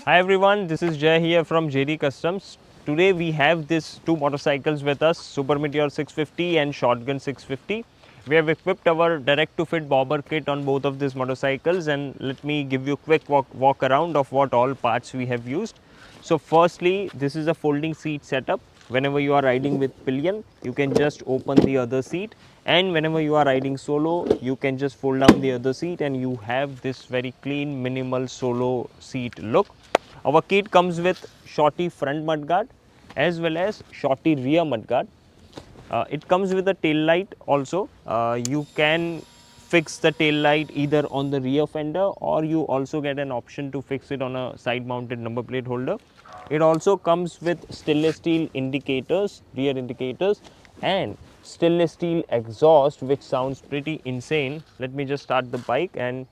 Hi everyone, this is Jay here from JD Customs. Today we have these two motorcycles with us, Super Meteor 650 and Shotgun 650. We have equipped our direct to fit bobber kit on both of these motorcycles, and let me give you a quick walk around of what all parts we have used. So firstly, this is a folding seat setup. Whenever you are riding with pillion, you can just open the other seat, and whenever you are riding solo, you can just fold down the other seat and you have this very clean minimal solo seat look. Our kit comes with shorty front mudguard as well as shorty rear mudguard. It comes with a tail light also. You can fix the tail light either on the rear fender, or you also get an option to fix it on a side mounted number plate holder. It also comes with stainless steel indicators, rear indicators, and stainless steel exhaust, which sounds pretty insane. Let me just start the bike, and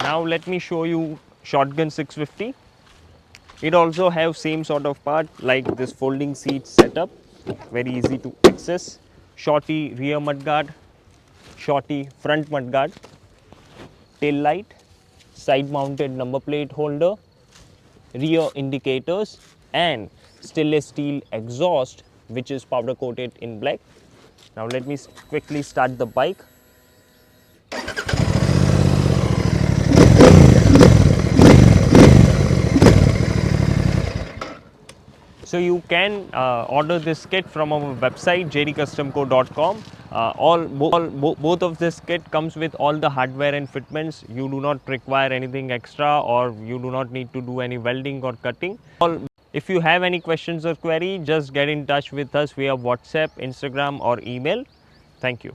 now let me show you Shotgun 650. It also have same sort of part like this folding seat setup, very easy to access. Shorty rear mudguard, shorty front mudguard, tail light, side mounted number plate holder, rear indicators, and stainless steel exhaust, which is powder coated in black. Now let me quickly start the bike. So you can order this kit from our website jdcustomco.com. Both of this kit comes with all the hardware and fitments. You do not require anything extra, or you do not need to do any welding or cutting. If you have any questions or query, just get in touch with us via WhatsApp, Instagram, or email. Thank you.